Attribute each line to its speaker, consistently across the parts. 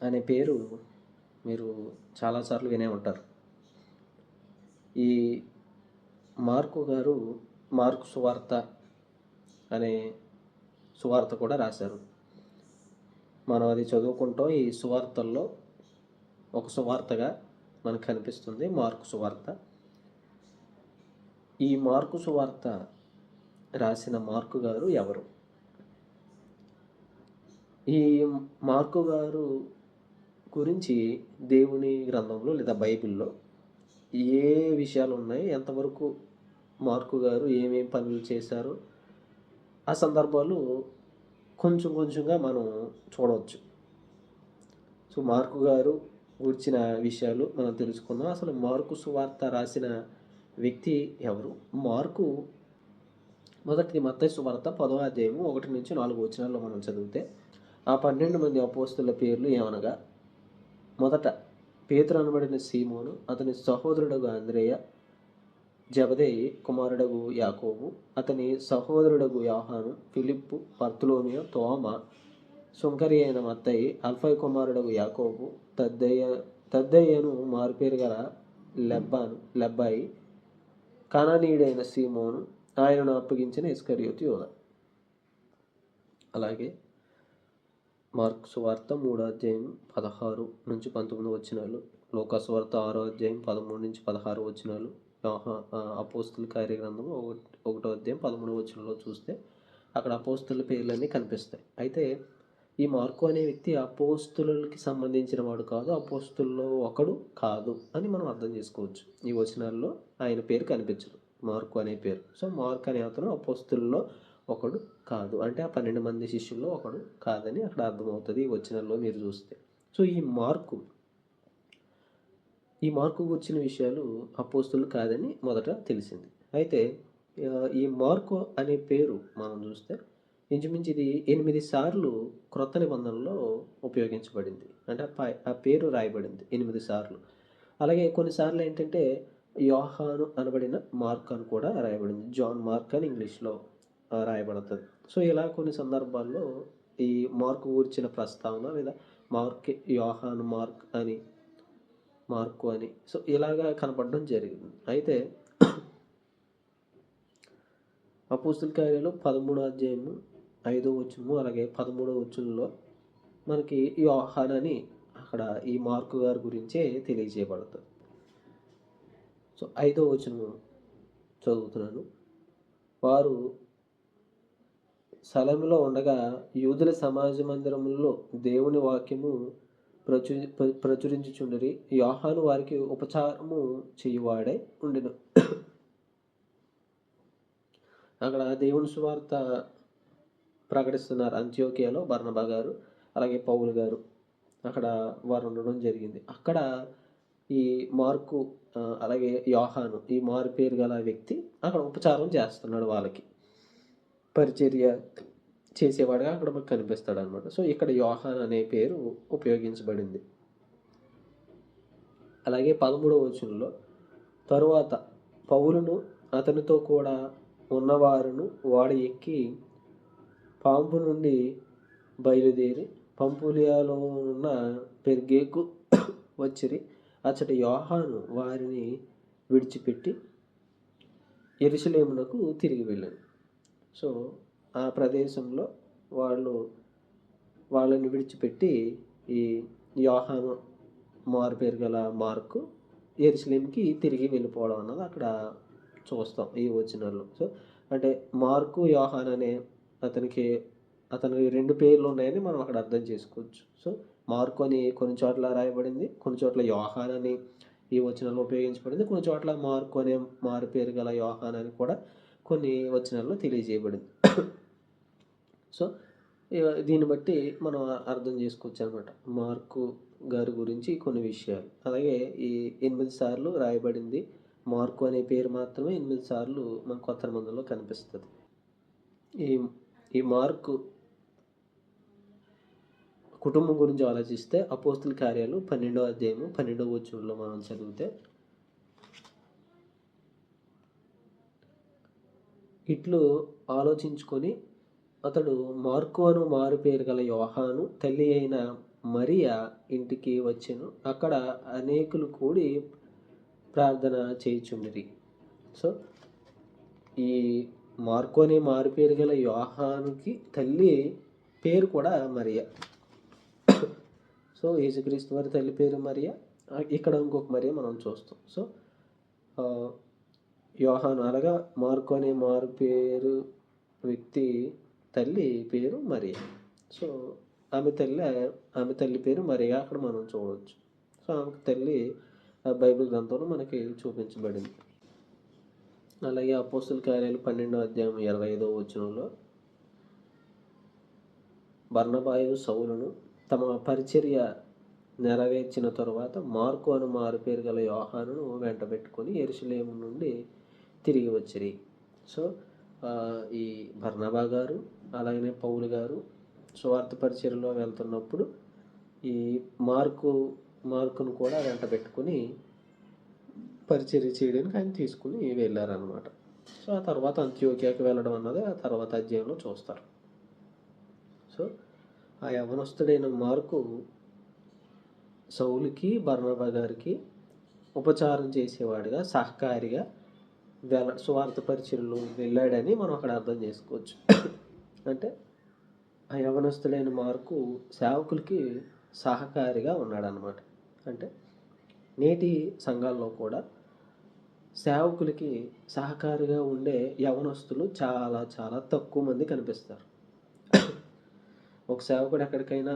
Speaker 1: అనే పేరు మీరు చాలాసార్లు వినే ఉంటారు. ఈ మార్కు గారు మార్కు సువార్త అనే సువార్త కూడా రాశారు. మనం అది చదువుకుంటాం. ఈ సువార్తల్లో ఒక సువార్తగా మనకు కనిపిస్తుంది మార్కు సువార్త. ఈ మార్కు సువార్త రాసిన మార్కు గారు ఎవరు? ఈ మార్కు గారు గురించి దేవుని గ్రంథంలో లేదా బైబిల్లో ఏ విషయాలు ఉన్నాయి, ఎంతవరకు మార్కు గారు ఏమేం పనులు చేశారు, ఆ సందర్భాలు కొంచెం కొంచెంగా మనం చూడవచ్చు. సో మార్కు గారు గురించిన విషయాలు మనం తెలుసుకుందాం. అసలు మార్కు సువార్త రాసిన వ్యక్తి ఎవరు? మార్కు మొదటిది మత్తయి సువార్త 10వ అధ్యాయము 1-4 వచనాల్లో మనం చదివితే, ఆ 12 మంది అపోస్తలుల పేర్లు ఏమనగా, మొదట పేతురు అనబడిన సీమోను, అతని సహోదరుడగు అంద్రేయ, జబదేయి కుమారుడగు యాకోబు, అతని సహోదరుడగు యోహాను, ఫిలిప్పు, బర్తొలొమేయు, తోమా, సుంకరి అయిన మత్తయి, అల్ఫయి కుమారుడగు యాకోబు, తద్దయ్యను మారుపేరు గల లెబ్బాయి, కనానీయుడైన సీమోను, ఆయనను అప్పగించిన ఇస్కరియోతు యూదా. అలాగే మార్కు సువార్త 3వ అధ్యాయం 16-19 వచనాలు, లూకా సువార్త 6వ అధ్యాయం 13-16 వచనాలు, అపోస్తలుల కార్యగ్రంథం 1వ అధ్యాయం 13వ వచనంలో చూస్తే అక్కడ అపోస్తలుల పేర్లన్నీ కనిపిస్తాయి. అయితే ఈ మార్కు అనే వ్యక్తి అపోస్తలులకి సంబంధించిన వాడు కాదు, అపోస్తలుల్లో ఒకడు కాదు అని మనం అర్థం చేసుకోవచ్చు. ఈ వచనాల్లో ఆయన పేరు కనిపించదు, మార్కు అనే పేరు. సో మార్కు అనే అతను అపోస్తలుల్లో ఒకడు కాదు, అంటే ఆ 12 మంది శిష్యుల్లో ఒకడు కాదని అక్కడ అర్థమవుతుంది ఈ వచనాల్లో మీరు చూస్తే. సో ఈ మార్కు వచ్చిన విషయాలు అపోస్తలులు కాదని మొదట తెలిసింది. అయితే ఈ మార్కు అనే పేరు మనం చూస్తే ఇంచుమించు ఇది 8 సార్లు క్రొత్త నిబంధనలో ఉపయోగించబడింది. అంటే ఆ పేరు రాయబడింది 8 సార్లు. అలాగే కొన్నిసార్లు ఏంటంటే యోహాను అనబడిన మార్క్ అని కూడా రాయబడింది. జాన్ మార్క్ అని ఇంగ్లీష్లో రాయబడుతుంది. సో ఇలా కొన్ని సందర్భాల్లో ఈ మార్కు గురించిన ప్రస్తావన లేదా యోహాను మార్కు అని సో ఇలాగా కనపడడం జరిగింది. అయితే అపోస్తలుల కార్యాలు 13వ అధ్యాయము 5వ వచనము అలాగే 13వ వచనంలో మనకి యోహాను అని అక్కడ ఈ మార్కు గారి గురించే తెలియజేయబడుతుంది. సో 5వ వచనం చదువుతున్నాను. వారు సలములో ఉండగా యూదుల సమాజ మందిరములలో దేవుని వాక్యము ప్రచురించుచుండిరి. యోహాను వారికి ఉపచారము చేయువాడై ఉండెను. అక్కడ దేవుని సువార్త ప్రకటిస్తున్నారు అంత్యోకియాలో బర్నబా గారు అలాగే పౌలు గారు, అక్కడ వారు ఉండడం జరిగింది. అక్కడ ఈ మార్కు అలాగే యోహాను ఈ మారు పేరు గల వ్యక్తి అక్కడ ఉపచారం చేస్తున్నాడు, వాళ్ళకి పరిచర్య చేసేవాడుగా అక్కడ మనకు కనిపిస్తాడు అనమాట. సో ఇక్కడ యోహాను అనే పేరు ఉపయోగించబడింది. అలాగే 13వ వచనంలో, తరువాత పౌలును అతనితో కూడా ఉన్నవారును వాడ ఎక్కి పాంపు నుండి బయలుదేరి పంపులియాలో ఉన్న పెర్గేకు వచ్చిరి. అచ్చట యోహాను వారిని విడిచిపెట్టి యెరూషలేమునకు తిరిగి వెళ్ళాను. సో ఆ ప్రదేశంలో వాళ్ళని విడిచిపెట్టి ఈ యోహాను మారు పేరు గల మార్కు యెరూషలేముకి తిరిగి వెళ్ళిపోవడం అన్నది అక్కడ చూస్తాం ఈ వచనాల్లో. సో అంటే మార్కు యోహాను అనే అతనికి 2 పేర్లు ఉన్నాయని మనం అక్కడ అర్థం చేసుకోవచ్చు. సో మార్కు అని కొన్ని చోట్ల రాయబడింది, కొన్ని చోట్ల యోహాను అని ఈ వచనాల్లో ఉపయోగించబడింది, కొన్ని చోట్ల మార్కు అనే మారు పేరు గల యోహాను అని కూడా కొన్ని వచనాల్లో తెలియజేయబడింది. సో దీన్ని బట్టి మనం అర్థం చేసుకోవచ్చు అనమాట మార్కు గారి గురించి కొన్ని విషయాలు. అలాగే ఈ 8 సార్లు రాయబడింది మార్కు అనే పేరు మాత్రమే 8 సార్లు మన కొత్త నిబంధనలో కనిపిస్తుంది. ఈ మార్కు కుటుంబం గురించి ఆలోచిస్తే అపోస్తలుల కార్యాలు 12వ అధ్యాయము 12వ వచనంలో మనం చదివితే, ఇట్లు ఆలోచించుకొని అతడు మార్కు అను మారు పేరు గల యోహాను తల్లి అయిన మరియా ఇంటికి వచ్చెను. అక్కడ అనేకులు కూడి ప్రార్థన చేయుచుండిరి. సో ఈ మార్కు అనే మారు పేరు గల యోహానుకి తల్లి పేరు కూడా మరియా. సో యేసుక్రీస్తు వారి తల్లి పేరు మరియా. ఇక్కడ ఇంకొక మరియా మనం చూస్తాం. సో యోహాను అనగా మార్కు అనే మారు పేరు వ్యక్తి తల్లి పేరు మరియా. సో ఆమె తల్లి పేరు మరియా అక్కడ మనం చూడవచ్చు. సో ఆమెకు తల్లి బైబిల్ గ్రంథంలో మనకి చూపించబడింది. అలాగే అపోస్తల కార్యాలు 12వ అధ్యాయం 25వ వచనంలో బర్నబాయు సౌలును తమ పరిచర్య నెరవేర్చిన తరువాత మార్కు అను మారు పేరు గల యోహానును వెంట పెట్టుకొని యెరూషలేము నుండి తిరిగి వచ్చిరి. సో ఈ బర్నబా గారు అలాగనే పౌలు గారు సువార్త పరిచర్యలో వెళ్తున్నప్పుడు ఈ మార్కును కూడా వెంట పెట్టుకుని పరిచర్య చేయడానికి ఆయన తీసుకుని వెళ్ళారనమాట. సో ఆ తర్వాత అంత్యోక్యకి వెళ్ళడం అన్నది ఆ తర్వాత అధ్యాయంలో చూస్తారు. సో ఆ యవనస్తుడైన మార్కు సౌలుకి బర్నబా గారికి ఉపచారం చేసేవాడిగా సహకారిగా సువార్త పరిచర్యలో వెళ్ళాడని మనం అక్కడ అర్థం చేసుకోవచ్చు. అంటే ఆ యవనస్తుడైన మార్కు సేవకులకి సహకారిగా ఉన్నాడనమాట. అంటే నేటి సంఘాల్లో కూడా సేవకులకి సహకారిగా ఉండే యవనస్తులు చాలా చాలా తక్కువ మంది కనిపిస్తారు. ఒక సేవకుడు ఎక్కడికైనా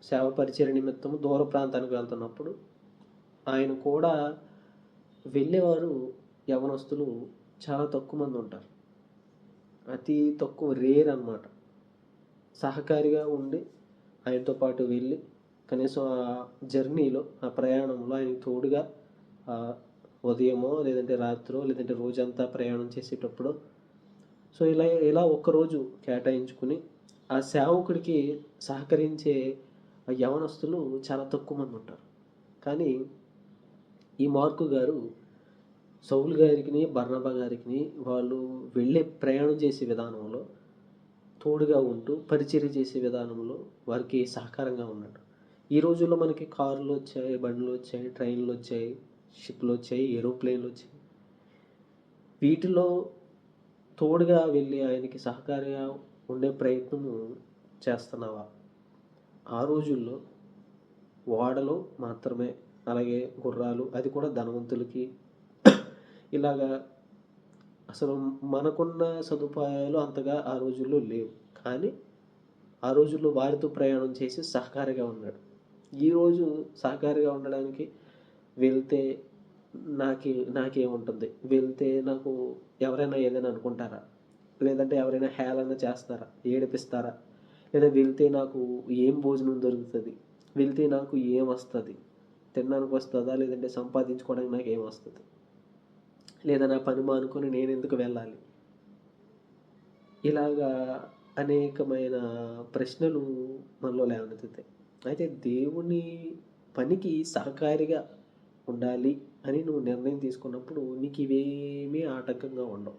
Speaker 1: సేవ పరిచర్య నిమిత్తం దూర ప్రాంతానికి వెళ్తున్నప్పుడు ఆయన కూడా వెళ్ళేవారు యవనస్తులు చాలా తక్కువ మంది ఉంటారు. అతి తక్కువ, రేర్ అన్నమాట. సహకారిగా ఉండి ఆయనతో పాటు వెళ్ళి కనీసం ఆ జర్నీలో, ఆ ప్రయాణంలో ఆయనకు తోడుగా ఉదయమో లేదంటే రాత్రో లేదంటే రోజంతా ప్రయాణం చేసేటప్పుడు సో ఇలా ఒక్కరోజు కేటాయించుకుని ఆ సేవకుడికి సహకరించే యవనస్తులు చాలా తక్కువ మంది ఉంటారు. కానీ ఈ మార్కు గారు సౌలు గారికి బర్నబా గారికి వాళ్ళు వెళ్ళే ప్రయాణం చేసే విధానంలో తోడుగా ఉంటూ పరిచర్య చేసే విధానంలో వారికి సహకారంగా ఉన్నాడు. ఈ రోజుల్లో మనకి కార్లు వచ్చాయి, బండ్లు వచ్చాయి, ట్రైన్లు వచ్చాయి, షిప్లు వచ్చాయి, ఏరోప్లేన్లు వచ్చాయి. వీటిలో తోడుగా వెళ్ళి ఆయనకి సహకారంగా ఉండే ప్రయత్నము చేస్తున్నావా? ఆ రోజుల్లో ఓడలు మాత్రమే, అలాగే గుర్రాలు, అది కూడా ధనవంతులకి. ఇలాగా అసలు మనకున్న సదుపాయాలు అంతగా ఆ రోజుల్లో లేవు. కానీ ఆ రోజుల్లో వారితో ప్రయాణం చేసి సహకారిగా ఉన్నాడు. ఈరోజు సహకారిగా ఉండడానికి వెళ్తే నాకేముంటుంది, వెళ్తే నాకు ఎవరైనా ఏదైనా అనుకుంటారా, లేదంటే ఎవరైనా హేళన చేస్తారా, ఏడిపిస్తారా, లేదా వెళ్తే నాకు ఏం భోజనం దొరుకుతుంది, వెళ్తే నాకు ఏం వస్తుంది, తినడానికి వస్తుందా, లేదంటే సంపాదించుకోవడానికి నాకు ఏం వస్తుంది, లేదా నా పని మానుకొని నేను ఎందుకు వెళ్ళాలి, ఇలాగా అనేకమైన ప్రశ్నలు మనలో లేవనెత్తుతాయి. అయితే దేవుని పనికి సహకారిగా ఉండాలి అని నువ్వు నిర్ణయం తీసుకున్నప్పుడు నీకు ఇవేమీ ఆటంకంగా ఉండవు.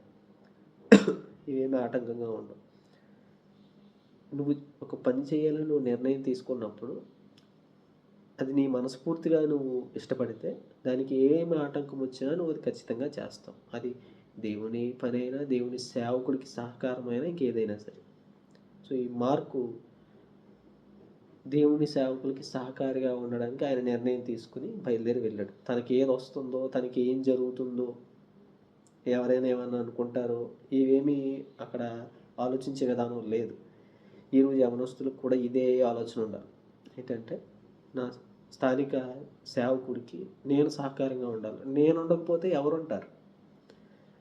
Speaker 1: నువ్వు ఒక పని చేయాలని నువ్వు నిర్ణయం తీసుకున్నప్పుడు అది నీ మనస్ఫూర్తిగా నువ్వు ఇష్టపడితే దానికి ఏమి ఆటంకం వచ్చినా నువ్వు అది ఖచ్చితంగా చేస్తావు. అది దేవుని పని అయినా, దేవుని సేవకుడికి సహకారమైనా, ఇంకేదైనా సరే. సో ఈ మార్కు దేవుని సేవకులకి సహకారిగా ఉండడానికి ఆయన నిర్ణయం తీసుకుని బయలుదేరి వెళ్ళాడు. తనకి ఏది వస్తుందో, తనకి ఏం జరుగుతుందో, ఎవరైనా ఏమన్నా అనుకుంటారో, ఇవేమీ అక్కడ ఆలోచించే విధానం లేదు. ఈరోజు యవనస్తులకు కూడా ఇదే ఆలోచన ఉండాలి. ఏంటంటే నా స్థానిక సేవకుడికి నేను సహకారంగా ఉండాలి. నేను ఉండకపోతే ఎవరుంటారు?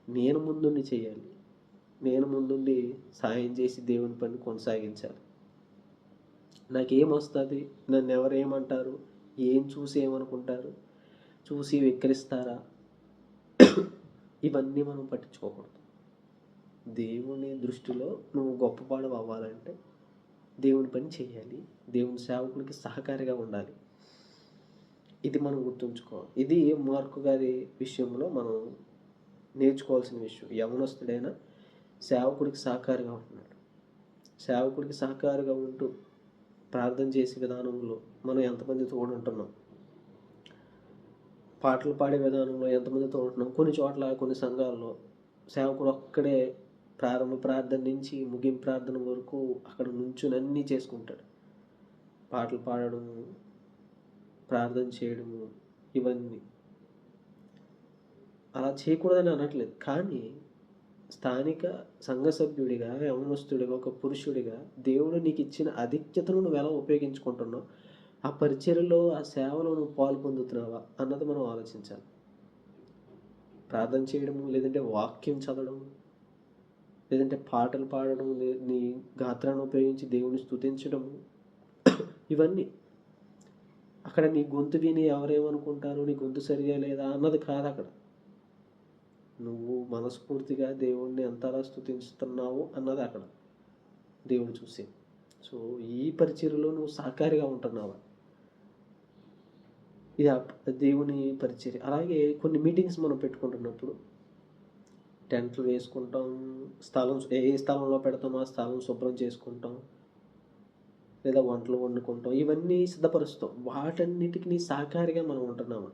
Speaker 1: నేను ముందుండి చేయాలి. నేను ముందుండి సాయం చేసి దేవుని పని కొనసాగించాలి. నాకేమొస్తుంది, నన్ను ఎవరేమంటారు, ఏం చూసి ఏమనుకుంటారు, చూసి వెక్కిరిస్తారా, ఇవన్నీ మనం పట్టించుకోకూడదు. దేవుని దృష్టిలో నువ్వు గొప్పవాడు అవ్వాలంటే దేవుని పని చేయాలి, దేవుని సేవకుడికి సహకారిగా ఉండాలి. ఇది మనం గుర్తుంచుకోవాలి. ఇది మార్కు గారి విషయంలో మనం నేర్చుకోవాల్సిన విషయం. యవనస్తుడైన సేవకుడికి సహకారిగా ఉంటున్నాడు. సేవకుడికి సహకారిగా ఉంటూ ప్రార్థన చేసే విధానంలో మనం ఎంతమంది తోడుంటున్నాం, పాటలు పాడే విధానంలో ఎంతమంది తోడుంటున్నాం. కొన్ని చోట్ల కొన్ని సంఘాల్లో సేవకుడు ఒక్కడే ప్రారంభ ప్రార్థన నుంచి ముగింపు ప్రార్థన వరకు అక్కడ నుంచుని అన్నీ చేసుకుంటాడు. పాటలు పాడడము, ప్రార్థన చేయడము, ఇవన్నీ అలా చేయకూడదని అనట్లేదు. కానీ స్థానిక సంఘ సభ్యుడిగా, యవనస్తుడిగా, ఒక పురుషుడిగా దేవుడు నీకు ఇచ్చిన ఆధిక్యతను నువ్వు ఎలా ఉపయోగించుకుంటున్నావు, ఆ పరిచర్యలో ఆ సేవలో నువ్వు పాలు పొందుతున్నావా అన్నది మనం ఆలోచించాలి. ప్రార్థన చేయడము, లేదంటే వాక్యం చదవడము, లేదంటే పాటలు పాడడం, నీ గాత్రాన్ని ఉపయోగించి దేవుని స్తుతించడము, ఇవన్నీ అక్కడ నీ గొంతు విని ఎవరేమనుకుంటారు, నీ గొంతు సరిగా లేదా అన్నది కాదు. అక్కడ నువ్వు మనస్ఫూర్తిగా దేవుణ్ణి ఎంతలా స్తుతిస్తున్నావు అన్నది అక్కడ దేవుడు చూసి. సో ఈ పరిచర్యలో నువ్వు సహకారిగా ఉంటున్నావా, ఇది దేవుని పరిచర్య. అలాగే కొన్ని మీటింగ్స్ మనం పెట్టుకుంటున్నప్పుడు టెంట్లు వేసుకుంటాం, ఏ స్థలంలో పెడతామో ఆ స్థలం శుభ్రం చేసుకుంటాం, లేదా వంటలు వండుకుంటాం, ఇవన్నీ సిద్ధపరుస్తాం. వాటన్నిటికీ సహకారిగా మనం ఉంటున్నాము.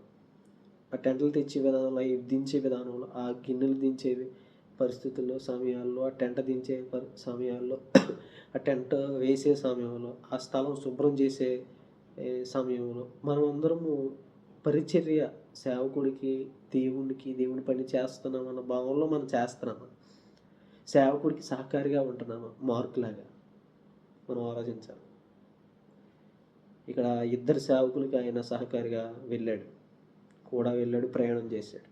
Speaker 1: ఆ టెంట్లు తెచ్చే విధానంలో, అవి దించే విధానంలో, ఆ గిన్నెలు దించే పరిస్థితుల్లో, సమయాల్లో, ఆ టెంట దించే సమయాల్లో, ఆ టెంట్ వేసే సమయంలో, ఆ స్థలం శుభ్రం చేసే సమయంలో మనం అందరము పరిచర్య, సేవకుడికి, దేవుని పని చేస్తున్నామన్న భావంలో మనం చేస్తున్నాము. సేవకుడికి సహకారిగా ఉంటున్నాము. మార్కులాగా మనం ఆలోచించాలి. ఇక్కడ ఇద్దరు సేవకులకి ఆయన సహకారిగా వెళ్ళాడు, ప్రయాణం చేశాడు.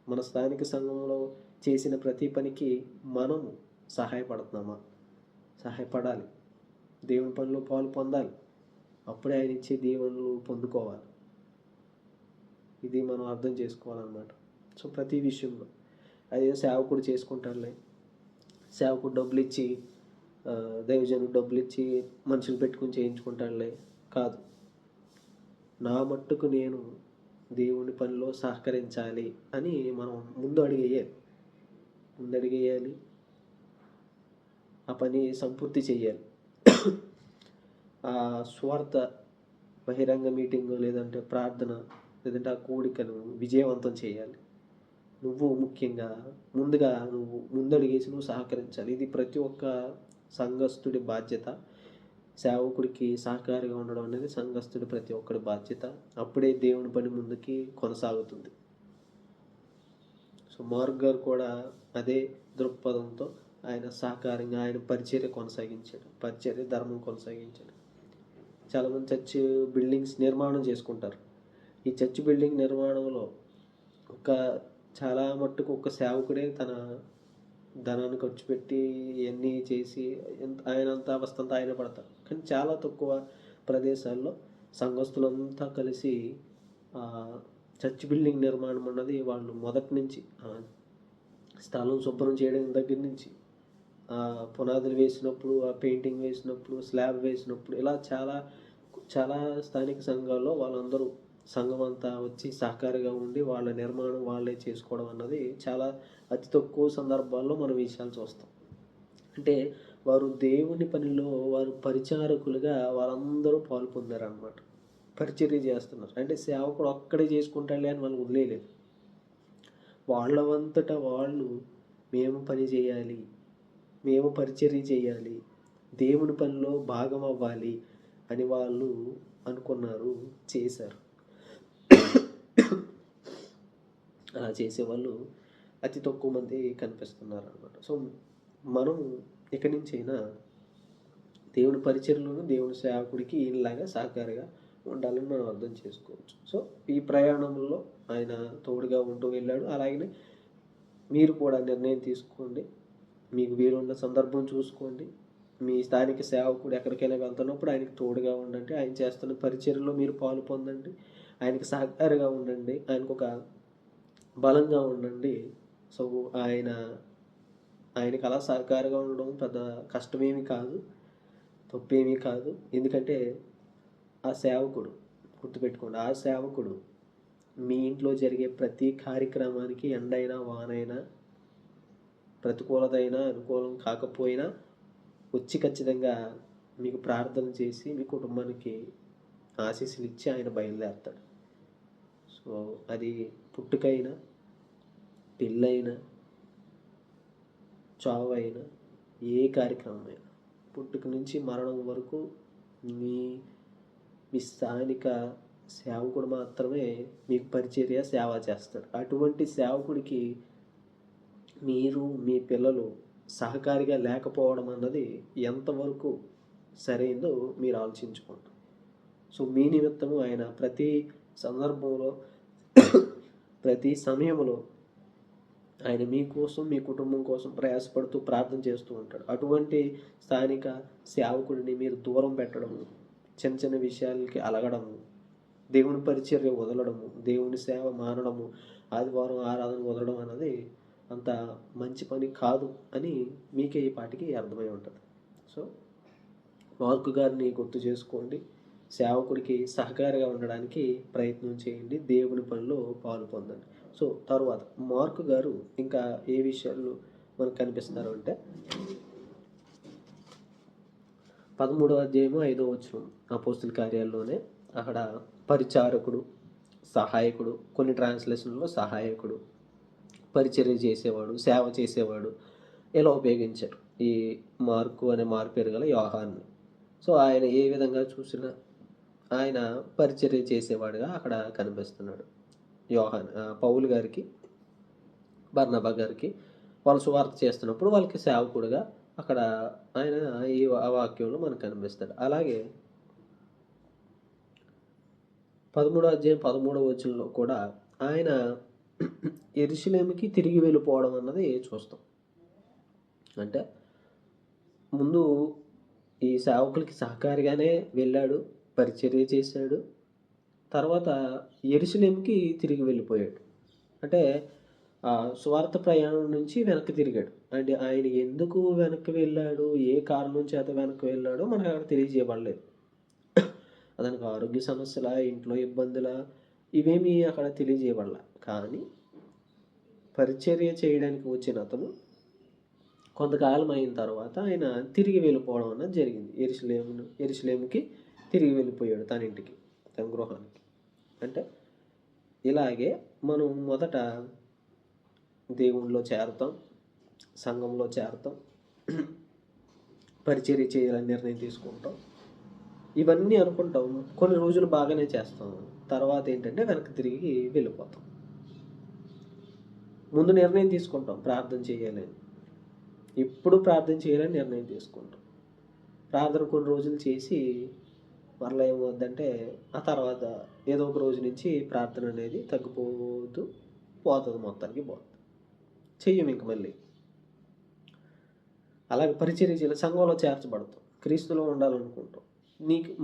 Speaker 1: మన స్థానిక సంఘంలో చేసిన ప్రతి పనికి మనము సహాయపడుతున్నామా? సహాయపడాలి. దేవుని పనిలో పాలు పొందాలి. అప్పుడే ఆయన ఇచ్చే దీవెనలు పొందుకోవాలి. ఇది మనం అర్థం చేసుకోవాలన్నమాట. సో ప్రతి విషయంలో అదే సేవకుడు చేసుకుంటాడులే, సేవకుడు డబ్బులు ఇచ్చి, దైవజనుడు డబ్బులు ఇచ్చి మనుషులు పెట్టుకుని చేయించుకుంటాడులే, కాదు. నా మట్టుకు నేను దేవుని పనిలో సహకరించాలి అని మనం ముందు అడిగేయాలి. ఆ పని సంపూర్తి చేయాలి. ఆ స్వార్థ బహిరంగ మీటింగ్, లేదంటే ప్రార్థన, లేదంటే ఆ కూడికను విజయవంతం చేయాలి. నువ్వు ముఖ్యంగా నువ్వు ముందడిగేసి నువ్వు సహకరించాలి. ఇది ప్రతి ఒక్క సంఘస్థుడి బాధ్యత. సేవకుడికి సహకారిగా ఉండడం అనేది సంఘస్థుడి ప్రతి ఒక్కడి బాధ్యత. అప్పుడే దేవుని పని ముందుకి కొనసాగుతుంది. సో మార్క్ గారు కూడా అదే దృక్పథంతో ఆయన సహకారంగా ఆయన పరిచర్య ధర్మం కొనసాగించాడు. చాలామంది చర్చ్ బిల్డింగ్స్ నిర్మాణం చేసుకుంటారు. ఈ చర్చ్ బిల్డింగ్ నిర్మాణంలో చాలా మట్టుకు ఒక సేవకుడే తన ధనాన్ని ఖర్చు పెట్టి ఇవన్నీ చేసి ఆయనంతా అవస్థంతా ఆయన పడతారు. కానీ చాలా తక్కువ ప్రదేశాల్లో సంఘస్థులంతా కలిసి చర్చ్ బిల్డింగ్ నిర్మాణం అన్నది వాళ్ళు మొదటి నుంచి స్థలం శుభ్రం చేయడం దగ్గర నుంచి, పునాదులు వేసినప్పుడు, ఆ పెయింటింగ్ వేసినప్పుడు, స్లాబ్ వేసినప్పుడు, ఇలా చాలా చాలా స్థానిక సంఘాల్లో వాళ్ళందరూ సంఘం అంతా వచ్చి సహకారిగా ఉండి వాళ్ళ నిర్మాణం వాళ్ళే చేసుకోవడం అన్నది చాలా అతి తక్కువ సందర్భాల్లో మనం విషయాలు చూస్తాం. అంటే వారు దేవుని పనిలో వారు పరిచారకులుగా వాళ్ళందరూ పాలు పొందారన్నమాట. పరిచర్య చేస్తున్నారు. అంటే సేవకుడు ఒక్కడే చేసుకుంటాడులే అని వాళ్ళు వదిలేయలేదు. వాళ్ళంతటా వాళ్ళు మేము పని చేయాలి, మేము పరిచర్య చేయాలి, దేవుని పనిలో భాగం అవ్వాలి అని వాళ్ళు అనుకున్నారు, చేశారు. అలా చేసేవాళ్ళు అతి తక్కువ మంది కనిపిస్తున్నారు అన్నమాట. సో మనం ఇక్కడి నుంచి అయినా దేవుని పరిచర్యలోనూ దేవుని సేవకుడికి ఈయనలాగా సహకారిగా ఉండాలని మనం అర్థం చేసుకోవచ్చు. సో ఈ ప్రయాణంలో ఆయన తోడుగా ఉంటూ వెళ్ళాడు. అలాగనే మీరు కూడా నిర్ణయం తీసుకోండి. మీకు వీలున్న సందర్భం చూసుకోండి. మీ స్థానిక సేవకుడు ఎక్కడికైనా వెళ్తున్నప్పుడు ఆయనకు తోడుగా ఉండండి. ఆయన చేస్తున్న పరిచర్యలో మీరు పాలు పొందండి. ఆయనకు సహకారిగా ఉండండి. ఆయనకు ఒక బలంగా ఉండండి. సో ఆయనకు అలా సహకారంగా ఉండడం పెద్ద కష్టమేమీ కాదు, తప్పేమీ కాదు. ఎందుకంటే ఆ సేవకుడు, గుర్తుపెట్టుకోండి, ఆ సేవకుడు మీ ఇంట్లో జరిగే ప్రతి కార్యక్రమానికి ఎండైనా వానైనా, ప్రతికూలతైనా అనుకూలం కాకపోయినా వచ్చి ఖచ్చితంగా మీకు ప్రార్థన చేసి మీ కుటుంబానికి ఆశీస్సులు ఇచ్చి ఆయన బయలుదేరతాడు. సో అది పుట్టుకైనా, పెళ్ళైనా, చావు అయినా, ఏ కార్యక్రమం అయినా, పుట్టుక నుంచి మరణం వరకు మీ మీ స్థానిక సేవకుడు మాత్రమే మీకు పరిచర్య సేవ చేస్తాడు. అటువంటి సేవకుడికి మీరు మీ పిల్లలు సహకారిగా లేకపోవడం అన్నది ఎంతవరకు సరైందో మీరు ఆలోచించుకోండి. సో మీ నిమిత్తము ఆయన ప్రతి సందర్భంలో ప్రతి సమయంలో ఆయన మీకోసం, మీ కుటుంబం కోసం ప్రయాసపడుతూ ప్రార్థన చేస్తూ ఉంటాడు. అటువంటి స్థానిక సేవకుడిని మీరు దూరం పెట్టడము, చిన్న చిన్న విషయాలకి అలగడము, దేవుని పరిచర్య వదలడము, దేవుని సేవ మానడము, ఆదివారం ఆరాధన వదలడం అన్నది అంత మంచి పని కాదు అని మీకే ఈ పాటికి అర్థమై ఉంటుంది. సో మార్కు గారిని గుర్తు చేసుకోండి, సేవకుడికి సహకారిగా ఉండడానికి ప్రయత్నం చేయండి, దేవుని పనిలో పాలు పొందండి. సో తరువాత మార్కు గారు ఇంకా ఏ విషయాలు మనకు కనిపిస్తున్నారు అంటే 13వ అధ్యాయము 5వ వచనం అపోస్తుల కార్యాల్లోనే అక్కడ పరిచారకుడు, సహాయకుడు, కొన్ని ట్రాన్స్లేషన్లో సహాయకుడు, పరిచర్య చేసేవాడు, సేవ చేసేవాడు ఇలా ఉపయోగించారు ఈ మార్కు అనే మారుపేరు గల యోహాన్ని. సో ఆయన ఏ విధంగా చూసినా ఆయన పరిచర్య చేసేవాడుగా అక్కడ కనిపిస్తున్నాడు. పౌలు గారికి, బర్నబా గారికి వాళ్ళు సువార్త చేస్తున్నప్పుడు వాళ్ళకి సేవకుడుగా అక్కడ ఆయన ఈ వాక్యంలో మనకు కనిపిస్తాడు. అలాగే 13వ అధ్యాయం 13వ వచనంలో కూడా ఆయన యెరూషలేముకి తిరిగి వెళ్ళిపోవడం అన్నది చూస్తాం. అంటే ముందు ఈ సేవకులకి సహకారిగానే వెళ్ళాడు, పరిచర్య చేశాడు, తర్వాత యెరూషలేముకి తిరిగి వెళ్ళిపోయాడు. అంటే సువార్త ప్రయాణం నుంచి వెనక్కి తిరిగాడు. అంటే ఆయన ఎందుకు వెనక్కి వెళ్ళాడు, ఏ కారణం చేత వెనక్కి వెళ్ళాడో మనకు అక్కడ తెలియజేయబడలేదు. దానికి ఆరోగ్య సమస్యల, ఇంట్లో ఇబ్బందుల, ఇవేమీ అక్కడ తెలియజేయబడల. కానీ పరిచర్య చేయడానికి వచ్చిన అతను కొంతకాలం అయిన తర్వాత ఆయన తిరిగి వెళ్ళిపోవడం అన్నది జరిగింది. యెరూషలేముకి తిరిగి వెళ్ళిపోయాడు తన ఇంటికి, తన గృహానికి. అంటే ఇలాగే మనం మొదట దేవునిలో చేరతాం, సంఘంలో చేరతాం, పరిచర్య చేయాలని నిర్ణయం తీసుకుంటాం, ఇవన్నీ అనుకుంటాం. కొన్ని రోజులు బాగానే చేస్తాం, తర్వాత ఏంటంటే వెనక్కి తిరిగి వెళ్ళిపోతాం. ముందు నిర్ణయం తీసుకుంటాం ప్రార్థన చేయాలని, ఇప్పుడు ప్రార్థన చేయాలని నిర్ణయం తీసుకుంటాం. ప్రార్థన కొన్ని రోజులు చేసి మరలా ఏమవుద్దంటే ఆ తర్వాత ఏదో ఒక రోజు నుంచి ప్రార్థన అనేది తగ్గిపోతూ పోతుంది, మొత్తానికి పోతుంది, చెయ్యం ఇంక మళ్ళీ. అలాగే పరిచర్య చేయాలి, సంఘంలో చేర్చబడతాం, క్రీస్తులో ఉండాలనుకుంటాం.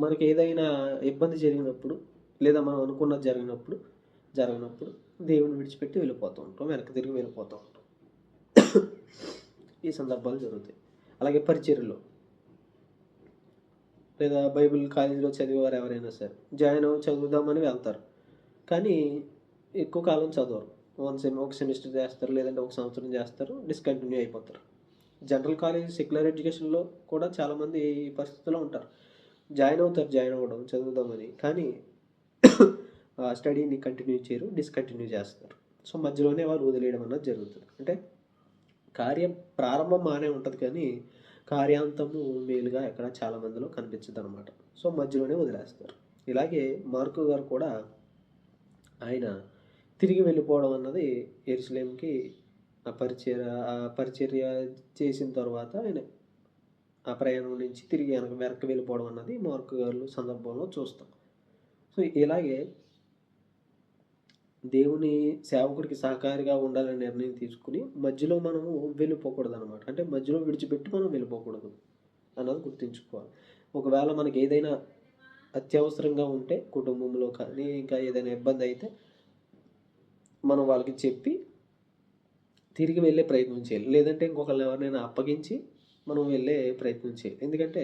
Speaker 1: మనకి ఏదైనా ఇబ్బంది జరిగినప్పుడు, లేదా మనం అనుకున్నది జరగనప్పుడు దేవుని విడిచిపెట్టి వెళ్ళిపోతూ ఉంటాం, వెనక్కి తిరిగి వెళ్ళిపోతూ ఉంటాం. ఈ సందర్భాలు జరుగుతాయి. అలాగే పరిచర్యలో లేదా బైబిల్ కాలేజీలో చదివేవారు ఎవరైనా సరే చదువుదామని వెళ్తారు, కానీ ఎక్కువ కాలం చదవరు. ఒక సెమిస్టర్ చేస్తారు, లేదంటే ఒక సంవత్సరం చేస్తారు, డిస్కంటిన్యూ అయిపోతారు. జనరల్ కాలేజ్, సెక్యులర్ ఎడ్యుకేషన్లో కూడా చాలామంది ఈ పరిస్థితిలో ఉంటారు. జాయిన్ అవ్వడం చదువుదామని, కానీ స్టడీని కంటిన్యూ చేయరు, డిస్కంటిన్యూ చేస్తారు. సో మధ్యలోనే వాళ్ళు వదిలేయడం అన్నది జరుగుతుంది. అంటే కార్యం ప్రారంభం బాగానే ఉంటుంది, కానీ కార్యాంతము మేలుగా ఎక్కడ చాలా మందిలో కనిపించదు అనమాట. సో మధ్యలోనే వదిలేస్తారు. ఇలాగే మార్కు గారు కూడా ఆయన తిరిగి వెళ్ళిపోవడం అన్నది యెరూషలేముకి పరిచర్య చేసిన తర్వాత ఆయన ఆ ప్రయాణం నుంచి తిరిగి వెనక్కి వెళ్ళిపోవడం అన్నది మార్కు గారు సందర్భంలో చూస్తాం. సో ఇలాగే దేవుని సేవకుడికి సహకారిగా ఉండాలని నిర్ణయం తీసుకుని మధ్యలో మనము వెళ్ళిపోకూడదు అనమాట. అంటే మధ్యలో విడిచిపెట్టి మనం వెళ్ళిపోకూడదు అన్నది గుర్తుంచుకోవాలి. ఒకవేళ మనకి ఏదైనా అత్యవసరంగా ఉంటే కుటుంబంలో కానీ ఇంకా ఏదైనా ఇబ్బంది అయితే మనం వాళ్ళకి చెప్పి తిరిగి వెళ్ళే ప్రయత్నం చేయాలి, లేదంటే ఇంకొకరిని ఎవరినైనా అప్పగించి మనం వెళ్ళే ప్రయత్నం చేయాలి. ఎందుకంటే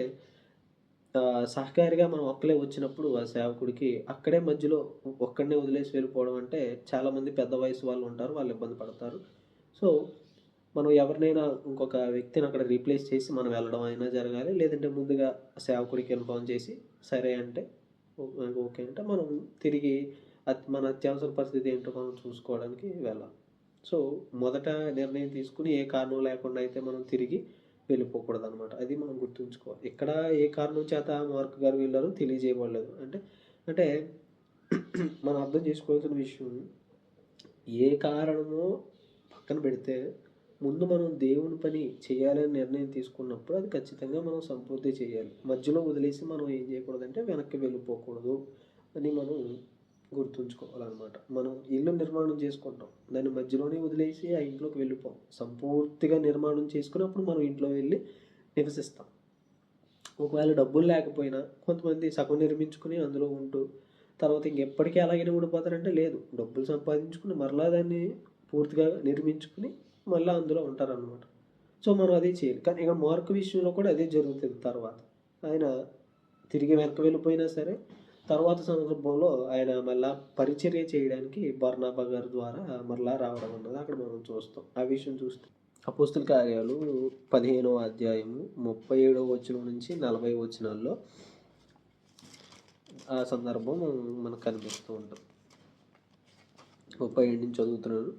Speaker 1: సహకారిగా మనం ఒక్కలే వచ్చినప్పుడు ఆ సేవకుడికి అక్కడే మధ్యలో ఒక్కడనే వదిలేసి వెళ్ళిపోవడం అంటే చాలామంది పెద్ద వయసు వాళ్ళు ఉంటారు, వాళ్ళు ఇబ్బంది పడతారు. సో మనం ఎవరినైనా ఇంకొక వ్యక్తిని అక్కడ రీప్లేస్ చేసి మనం వెళ్ళడం అయినా జరగాలి. లేదంటే ముందుగా సేవకుడికి ఇన్ఫార్మ్ చేసి సరే అంటే ఓకే అంటే మనం తిరిగి మన అత్యవసర పరిస్థితి ఏంటో మనం చూసుకోవడానికి వెళ్ళాలి. సో, మొదట నిర్ణయం తీసుకొని ఏ కారణం లేకుండా అయితే మనం తిరిగి వెళ్ళిపోకూడదనమాట. అది మనం గుర్తుంచుకోవాలి. ఇక్కడ ఏ కారణం చేత మార్క్ గారు వెళ్లారో తెలియజేయబడలేదు. అంటే అంటే మనం అర్థం చేసుకోవాల్సిన విషయం ఏ కారణమో పక్కన పెడితే ముందు మనం దేవుని పని చేయాలని నిర్ణయం తీసుకున్నప్పుడు అది ఖచ్చితంగా మనం సంపూర్తి చేయాలి. మధ్యలో వదిలేసి మనం ఏం చేయకూడదంటే వెనక్కి వెళ్ళిపోకూడదు అని మనం గుర్తుంచుకోవాలన్నమాట. మనం ఇల్లు నిర్మాణం చేసుకుంటాం. దాన్ని మధ్యలోనే వదిలేసి ఆ ఇంట్లోకి వెళ్ళిపోం. సంపూర్తిగా నిర్మాణం చేసుకున్నప్పుడు మనం ఇంట్లో వెళ్ళి నివసిస్తాం. ఒకవేళ డబ్బులు లేకపోయినా కొంతమంది సగం నిర్మించుకుని అందులో ఉంటూ తర్వాత ఇంకెప్పటికీ అలాగనే ఉండిపోతారంటే లేదు. డబ్బులు సంపాదించుకుని మరలా దాన్ని పూర్తిగా నిర్మించుకుని మళ్ళీ అందులో ఉంటారనమాట. సో, మనం అదే చేయాలి. కానీ ఇక మార్క్ విషయంలో కూడా అదే జరుగుతుంది తర్వాత. ఆయన తిరిగి వెనక్కి వెళ్ళిపోయినా సరే తర్వాత సందర్భంలో ఆయన మళ్ళా పరిచర్య చేయడానికి బర్నబా గారి ద్వారా మరలా రావడం అన్నది అక్కడ మనం చూస్తాం. ఆ విషయం చూస్తే అపోస్తుల కార్యాలు 15వ అధ్యాయము 37వ వచనం నుంచి 40 వచనాల్లో ఆ సందర్భం మనకు కనిపిస్తూ ఉంటుంది. 37 నుంచి చదువుతున్నాను.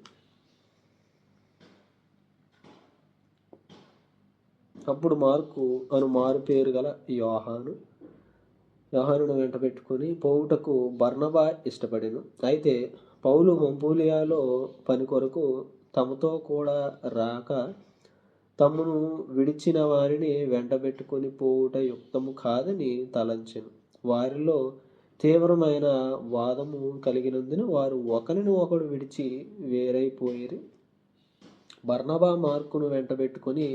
Speaker 1: అప్పుడు మార్కు అను మారు పేరు గల యోహానును వెంట పెట్టుకుని పోవుటకు బర్నబా ఇష్టపడెను. అయితే పౌలు పంఫూలియాలో పని కొరకు తమతో కూడా రాక తమను విడిచిన వారిని వెంటబెట్టుకొని పోవుట యుక్తము కాదని తలంచెను. వారిలో తీవ్రమైన వాదము కలిగినందున వారు ఒకరిని ఒకడు విడిచి వేరైపోయిరి. బర్నబా మార్కును వెంటబెట్టుకొని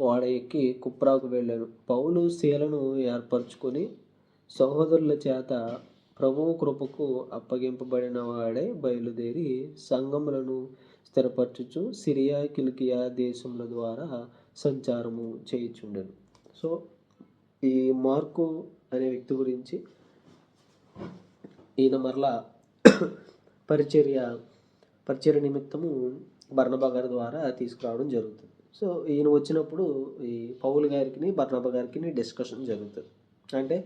Speaker 1: ఓడ ఎక్కి కుప్రాకు వెళ్ళాను. పౌలు శీలను ఏర్పరచుకొని సహోదరుల చేత ప్రభువు కృపకు అప్పగింపబడిన వాడే బయలుదేరి సంఘములను స్థిరపరచుచు సిరియా కిలికియా దేశముల ద్వారా సంచారము చేయుచుండెను. సో, ఈ మార్కు అనే వ్యక్తి గురించి ఈయన మరలా పరిచర్య నిమిత్తము బర్నబా గారి ద్వారా తీసుకురావడం జరుగుతుంది. సో, ఈయన వచ్చినప్పుడు ఈ పౌలు గారికి బర్నబా గారికి డిస్కషన్ జరుగుతుంది. అంటే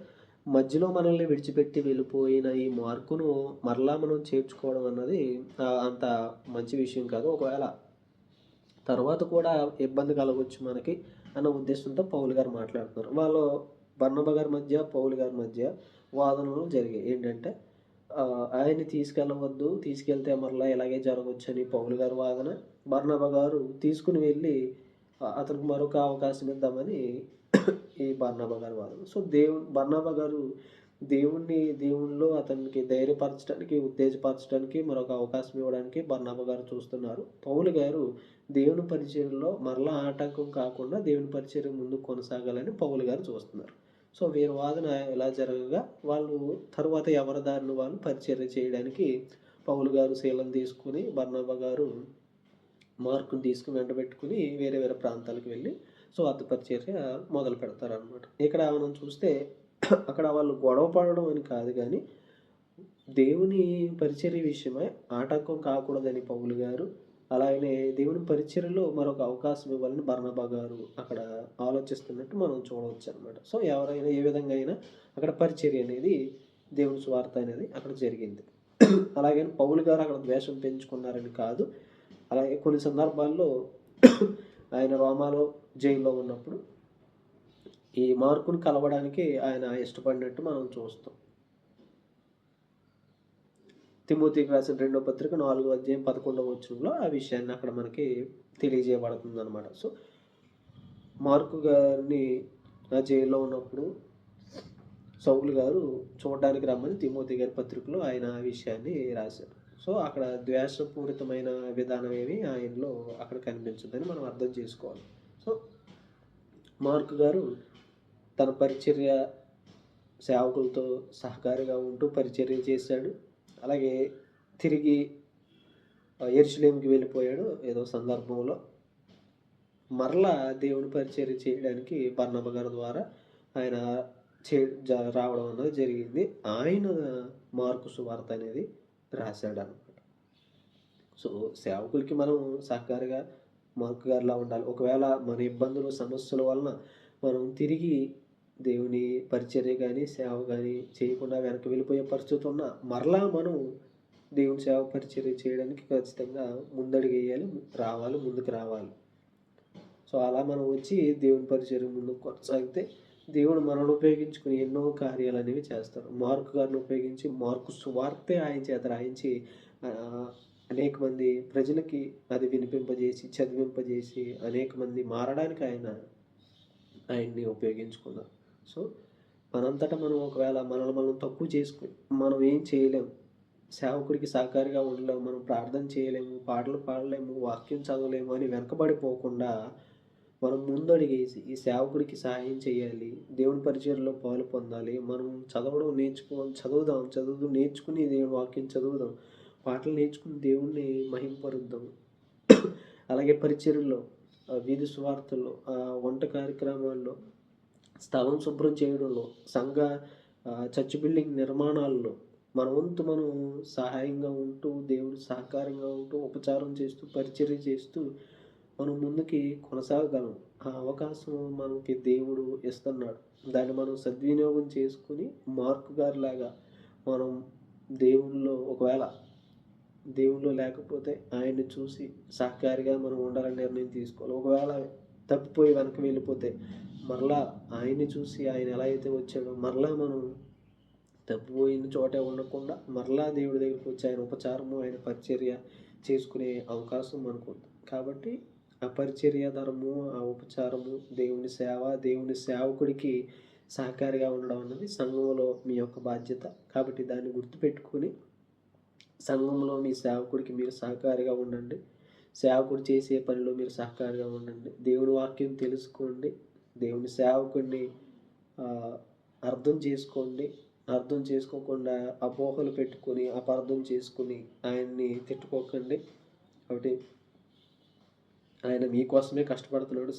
Speaker 1: మధ్యలో మనల్ని విడిచిపెట్టి వెళ్ళిపోయిన ఈ మార్కును మరలా మనం చేర్చుకోవడం అన్నది అంత మంచి విషయం కాదు. ఒకవేళ తర్వాత కూడా ఇబ్బంది కలగవచ్చు మనకి అన్న ఉద్దేశంతో పౌలు గారు మాట్లాడుతున్నారు. వాళ్ళు బర్నబా గారి మధ్య పౌలు గారి మధ్య వాదనలు జరిగాయి. ఏంటంటే ఆయన్ని తీసుకెళ్ళవద్దు, తీసుకెళ్తే మరలా ఇలాగే జరగవచ్చు అని పౌలు గారి వాదన. బర్నబా గారు తీసుకుని వెళ్ళి అతనికి మరొక అవకాశం ఇద్దామని ఈ బర్నబా గారి వాదన. సో, బర్నబా గారు దేవునిలో అతనికి ధైర్యపరచడానికి, ఉత్తేజపరచడానికి, మరొక అవకాశం ఇవ్వడానికి బర్నబా గారు చూస్తున్నారు. పౌలు గారు దేవుని పరిచర్యలో మరలా ఆటంకం కాకుండా దేవుని పరిచర్య ముందుకు కొనసాగాలని పౌలు గారు చూస్తున్నారు. సో, వీరి వాదన ఇలా జరగగా వాళ్ళు తరువాత ఎవరి దారిని వాళ్ళు పరిచర్య చేయడానికి పౌలు గారు శీలను తీసుకుని బర్నబా గారు మార్కుని తీసుకుని వెంటబెట్టుకుని వేరే వేరే ప్రాంతాలకు వెళ్ళి సువార్త పరిచర్య మొదలు పెడతారనమాట. ఇక్కడ మనం చూస్తే అక్కడ వాళ్ళు గొడవ పడడం అని కాదు కానీ దేవుని పరిచర్య విషయమై ఆటంకం కాకూడదని పౌలు గారు, అలాగనే దేవుని పరిచర్యలో మరొక అవకాశం ఇవ్వాలని బర్నబా గారు అక్కడ ఆలోచిస్తున్నట్టు మనం చూడవచ్చు అనమాట. సో, ఎవరైనా ఏ విధంగా అయినా అక్కడ పరిచర్య అనేది దేవుని సువార్త అనేది అక్కడ జరిగింది. అలాగని పౌలు గారు అక్కడ ద్వేషం పెంచుకున్నారని కాదు. అలాగే కొన్ని సందర్భాల్లో ఆయన రోమాలో జైల్లో ఉన్నప్పుడు ఈ మార్కును కలవడానికి ఆయన ఇష్టపడినట్టు మనం చూస్తాం. తిమోతికి రాసిన 2వ పత్రిక 4వ అధ్యాయం 11వ వచనంలో ఆ విషయాన్ని అక్కడ మనకి తెలియజేయబడుతుంది అనమాట. సో, మార్కు గారిని ఆ జైల్లో ఉన్నప్పుడు సౌలు గారు చూడడానికి రమ్మని తిమోతి గారి పత్రికలో ఆయన ఆ విషయాన్ని రాశారు. సో, అక్కడ ద్వేషపూరితమైన విధానం ఏమి ఆయనలో అక్కడ కనిపించదని మనం అర్థం చేసుకోవాలి. సో, మార్కు గారు తన పరిచర్య సేవకులతో సహకారిగా ఉంటూ పరిచర్య చేశాడు. అలాగే తిరిగి యెరూషలేముకి వెళ్ళిపోయాడు ఏదో సందర్భంలో. మరలా దేవుని పరిచర్య చేయడానికి బర్నబా గారి ద్వారా ఆయన రావడం అనేది జరిగింది. ఆయన మార్కు సువార్త అనేది రాశాడనమాట. సో, సేవకులకి మనం సహకారిగా మార్క్ గారిలా ఉండాలి. ఒకవేళ మన ఇబ్బందులు, సమస్యల వలన మనం తిరిగి దేవుని పరిచర్య గాని, సేవ గాని చేయకుండా వెనక్కి వెళ్ళిపోయే పరిస్థితి ఉన్నా, మరలా మనం దేవుని సేవ పరిచర్య చేయడానికి ఖచ్చితంగా ముందడుగేయాలి. ముందుకు రావాలి. సో, అలా మనం వచ్చి దేవుని పరిచర్య ముందుకు కొనసాగితే దేవుడు మనల్ని ఉపయోగించుకొని ఎన్నో కార్యాలనేవి చేస్తారు. మార్క్ గారిని ఉపయోగించి మార్కు సువార్తే ఆయన చేత రాయించి అనేక మంది ప్రజలకి అది వినిపింపజేసి, చదివింపజేసి అనేక మంది మారడానికి ఆయన్ని ఉపయోగించుకున్నారు. సో, మనంతట మనం ఒకవేళ మనల్ని మనం తక్కువ చేసుకొని మనం ఏం చేయలేము. సేవకుడికి సహకారిగా ఉండలేము. మనం ప్రార్థన చేయలేము, పాటలు పాడలేము, వాక్యం చదవలేము అని వెనకబడిపోకుండా మనం ముందడుగేసి ఈ సేవకుడికి సహాయం చేయాలి. దేవుని పరిచర్యలో పాలు పొందాలి. మనం చదువుతూ నేర్చుకుని దేవుని వాక్యం చదువుదాం. పాటలు నేర్చుకుని దేవుణ్ణి మహిమపరుద్దాం. అలాగే పరిచర్యల్లో, వీధి సువార్తల్లో, వంట కార్యక్రమాల్లో, స్థలం శుభ్రం చేయడంలో, చర్చ్ బిల్డింగ్ నిర్మాణాల్లో మన వంతు మనం సహాయంగా ఉంటూ, దేవుడు సహకారంగా ఉంటూ, ఉపచారం చేస్తూ, పరిచర్య చేస్తూ మనం ముందుకి కొనసాగగలం. ఆ అవకాశం మనకి దేవుడు ఇస్తున్నాడు. దాన్ని మనం సద్వినియోగం చేసుకొని మార్క్ గారిలాగా మనం ఒకవేళ దేవునిలో లేకపోతే ఆయన్ని చూసి సహకారిగా మనం ఉండాలని నిర్ణయం తీసుకోవాలి. ఒకవేళ తప్పిపోయి వెనక్కి వెళ్ళిపోతే మరలా ఆయన్ని చూసి ఆయన ఎలా అయితే వచ్చాడో మరలా మనం తప్పిపోయిన చోటే ఉండకుండా మరలా దేవుడి దగ్గరికి వచ్చి ఆయన ఉపచారము, ఆయన పరిచర్య చేసుకునే అవకాశం మనకుంది. కాబట్టి ఆ పరిచర్య ధర్మము, ఆ ఉపచారము, దేవుని సేవ, దేవుని సేవకుడికి సహకారిగా ఉండడం అన్నది సంఘంలో మీ యొక్క బాధ్యత. కాబట్టి దాన్ని గుర్తుపెట్టుకొని సంఘంలో మీ సేవకుడికి మీరు సహకారిగా ఉండండి. సేవకుడు చేసే పనిలో మీరు సహకారిగా ఉండండి. దేవుని వాక్యం తెలుసుకోండి. దేవుని సేవకుడిని అర్థం చేసుకోండి. అర్థం చేసుకోకుండా అపోహలు పెట్టుకొని, అపార్థం చేసుకొని ఆయన్ని తిట్టుకోకండి. కాబట్టి ఆయన మీకోసమే కష్టపడుతున్నాడు.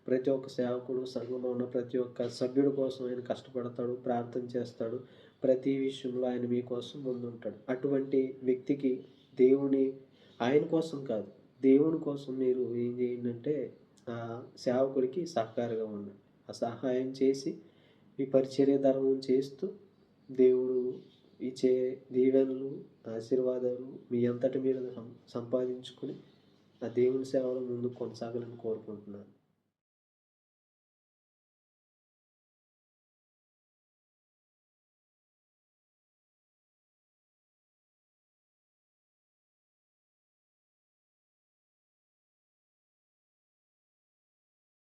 Speaker 1: ప్రతి ఒక్క సేవకుడు, సంఘంలో ఉన్న ప్రతి ఒక్క సభ్యుడి కోసం ఆయన కష్టపడతాడు, ప్రార్థన చేస్తాడు. ప్రతి విషయంలో ఆయన మీకోసం ముందుంటాడు. అటువంటి వ్యక్తికి ఆయన కోసం కాదు, దేవుని కోసం మీరు ఏం చేయండంటే సేవకుడికి సహకారంగా ఉండండి. ఆ సహాయం చేసి ఈ పరిచర్య ధర్మం చేస్తూ దేవుడు ఇచ్చే దీవెనలు, ఆశీర్వాదాలు మీ అంతట మీరు సంపాదించుకొని ఆ దేవుని సేవలో ముందుకు కొనసాగాలని కోరుకుంటున్నాను.